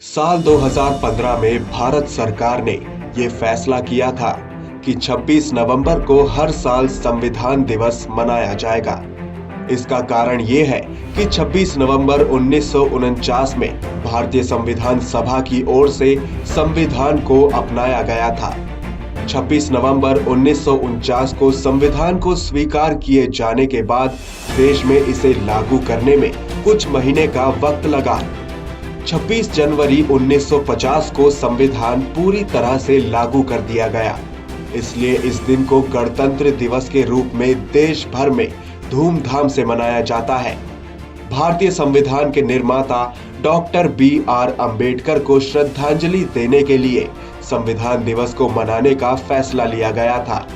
साल 2015 में भारत सरकार ने ये फैसला किया था कि 26 नवंबर को हर साल संविधान दिवस मनाया जाएगा। इसका कारण ये है कि 26 नवंबर 1949 में भारतीय संविधान सभा की ओर से संविधान को अपनाया गया था। 26 नवंबर 1949 को संविधान को स्वीकार किए जाने के बाद देश में इसे लागू करने में कुछ महीने का वक्त लगा। 26 जनवरी 1950 को संविधान पूरी तरह से लागू कर दिया गया। इसलिए इस दिन को गणतंत्र दिवस के रूप में देश भर में धूमधाम से मनाया जाता है। भारतीय संविधान के निर्माता डॉक्टर B.R. अम्बेडकर को श्रद्धांजलि देने के लिए संविधान दिवस को मनाने का फैसला लिया गया था।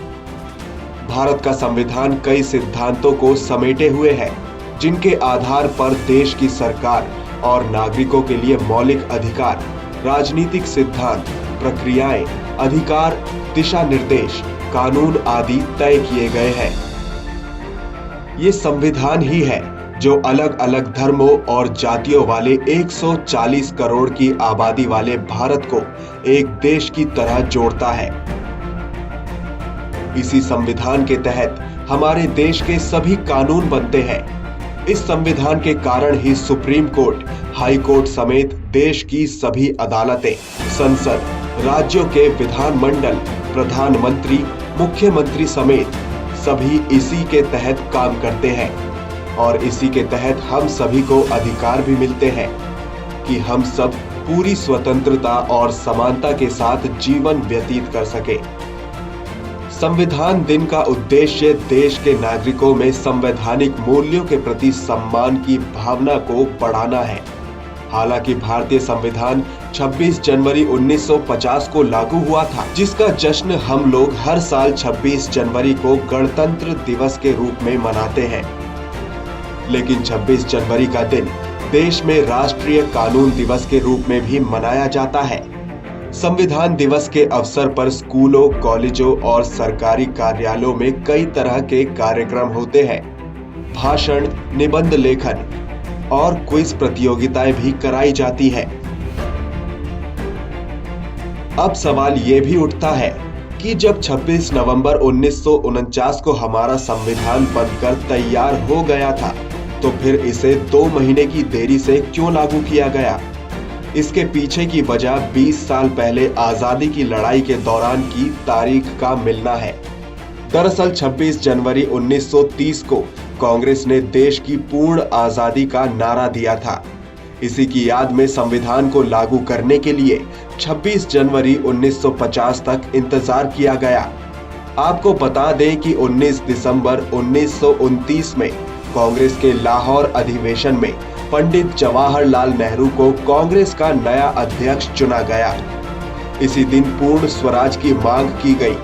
भारत का संविधान कई सिद्धांतों को समेटे हुए है, जिनके आधार पर देश की सरकार और नागरिकों के लिए मौलिक अधिकार, राजनीतिक सिद्धांत, प्रक्रियाएं, अधिकार, दिशा निर्देश, कानून आदि तय किए गए हैं। ये संविधान ही है जो अलग अलग धर्मों और जातियों वाले 140 करोड़ की आबादी वाले भारत को एक देश की तरह जोड़ता है। इसी संविधान के तहत हमारे देश के सभी कानून बनते हैं। इस संविधान के कारण ही सुप्रीम कोर्ट, हाई कोर्ट समेत देश की सभी अदालतें, संसद, राज्यों के विधानमंडल, प्रधानमंत्री, मुख्यमंत्री समेत सभी इसी के तहत काम करते हैं। और इसी के तहत हम सभी को अधिकार भी मिलते हैं कि हम सब पूरी स्वतंत्रता और समानता के साथ जीवन व्यतीत कर सके। संविधान दिन का उद्देश्य देश के नागरिकों में संवैधानिक मूल्यों के प्रति सम्मान की भावना को बढ़ाना है। हालांकि भारतीय संविधान 26 जनवरी 1950 को लागू हुआ था, जिसका जश्न हम लोग हर साल 26 जनवरी को गणतंत्र दिवस के रूप में मनाते हैं। लेकिन 26 जनवरी का दिन देश में राष्ट्रीय कानून दिवस के रूप में भी मनाया जाता है। संविधान दिवस के अवसर पर स्कूलों, कॉलेजों और सरकारी कार्यालयों में कई तरह के कार्यक्रम होते हैं। भाषण, निबंध लेखन और क्विज प्रतियोगिताएं भी कराई जाती है। अब सवाल ये भी उठता है कि जब 26 नवंबर 1949 को हमारा संविधान बनकर तैयार हो गया था, तो फिर इसे 2 महीने की देरी से क्यों लागू किया गया? इसके पीछे की वजह 20 साल पहले आजादी की लड़ाई के दौरान की तारीख का मिलना है। दरअसल 26 जनवरी 1930 को कांग्रेस ने देश की पूर्ण आजादी का नारा दिया था। इसी की याद में संविधान को लागू करने के लिए 26 जनवरी 1950 तक इंतजार किया गया। आपको बता दें कि 19 दिसंबर 1929 में कांग्रेस के लाहौर अधिवेशन में पंडित जवाहरलाल नेहरू को कांग्रेस का नया अध्यक्ष चुना गया। इसी दिन पूर्ण स्वराज की मांग की गई।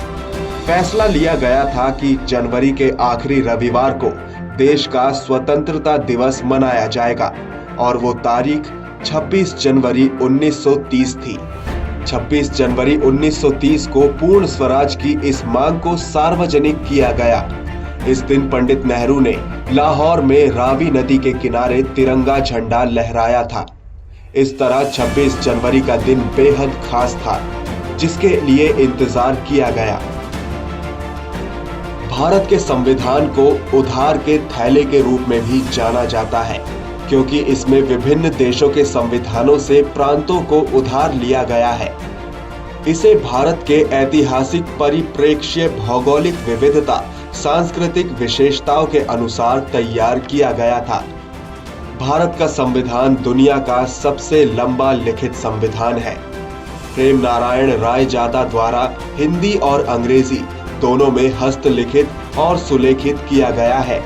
फैसला लिया गया था कि जनवरी के आखिरी रविवार को देश का स्वतंत्रता दिवस मनाया जाएगा और वो तारीख 26 जनवरी 1930 थी। 26 जनवरी 1930 को पूर्ण स्वराज की इस मांग को सार्वजनिक किया गया। इस दिन पंडित नेहरू ने लाहौर में रावी नदी के किनारे तिरंगा झंडा लहराया था। इस तरह 26 जनवरी का दिन बेहद खास था, जिसके लिए इंतजार किया गया। भारत के संविधान को उधार के थैले के रूप में भी जाना जाता है, क्योंकि इसमें विभिन्न देशों के संविधानों से प्रांतों को उधार लिया गया है। इसे भारत के ऐतिहासिक परिप्रेक्ष्य, भौगोलिक विविधता, सांस्कृतिक विशेषताओं के अनुसार तैयार किया गया था। भारत का संविधान दुनिया का सबसे लंबा लिखित संविधान है। प्रेम नारायण रायजादा द्वारा हिंदी और अंग्रेजी दोनों में हस्तलिखित और सुलेखित किया गया है।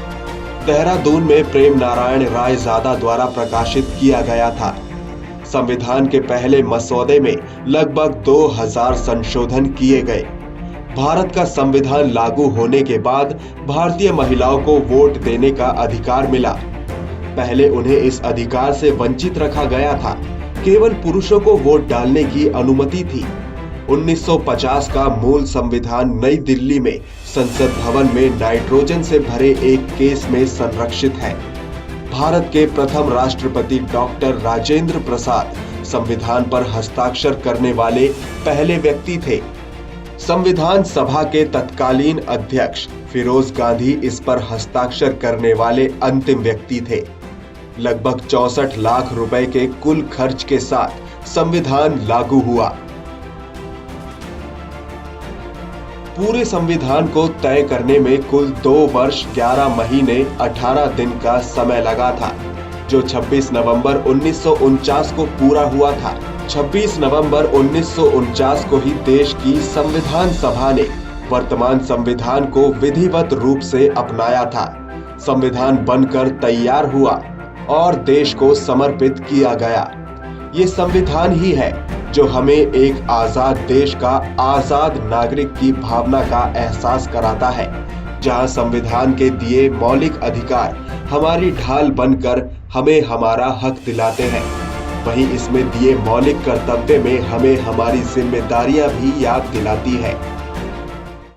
देहरादून में प्रेम नारायण रायजादा द्वारा प्रकाशित किया गया था। संविधान के पहले मसौदे में लगभग 2000 संशोधन किए गए। भारत का संविधान लागू होने के बाद भारतीय महिलाओं को वोट देने का अधिकार मिला। पहले उन्हें इस अधिकार से वंचित रखा गया था। केवल पुरुषों को वोट डालने की अनुमति थी। 1950 का मूल संविधान नई दिल्ली में संसद भवन में नाइट्रोजन से भरे एक केस में संरक्षित है। भारत के प्रथम राष्ट्रपति डॉक्टर राजेंद्र प्रसाद संविधान पर हस्ताक्षर करने वाले पहले व्यक्ति थे। संविधान सभा के तत्कालीन अध्यक्ष फिरोज गांधी इस पर हस्ताक्षर करने वाले अंतिम व्यक्ति थे। लगभग 64 लाख रुपए के कुल खर्च के साथ संविधान लागू हुआ। पूरे संविधान को तय करने में कुल 2 वर्ष 11 महीने 18 दिन का समय लगा था, जो 26 नवंबर 1949 को पूरा हुआ था। 26 नवंबर 1949 को ही देश की संविधान सभा ने वर्तमान संविधान को विधिवत रूप से अपनाया था। संविधान बनकर तैयार हुआ और देश को समर्पित किया गया। ये संविधान ही है जो हमें एक आजाद देश का आजाद नागरिक की भावना का एहसास कराता है, जहां संविधान के दिए मौलिक अधिकार हमारी ढाल बनकर हमें हमारा हक दिलाते हैं। वहीं इसमें दिए मौलिक कर्तव्य में हमें हमारी जिम्मेदारियां भी याद दिलाती है।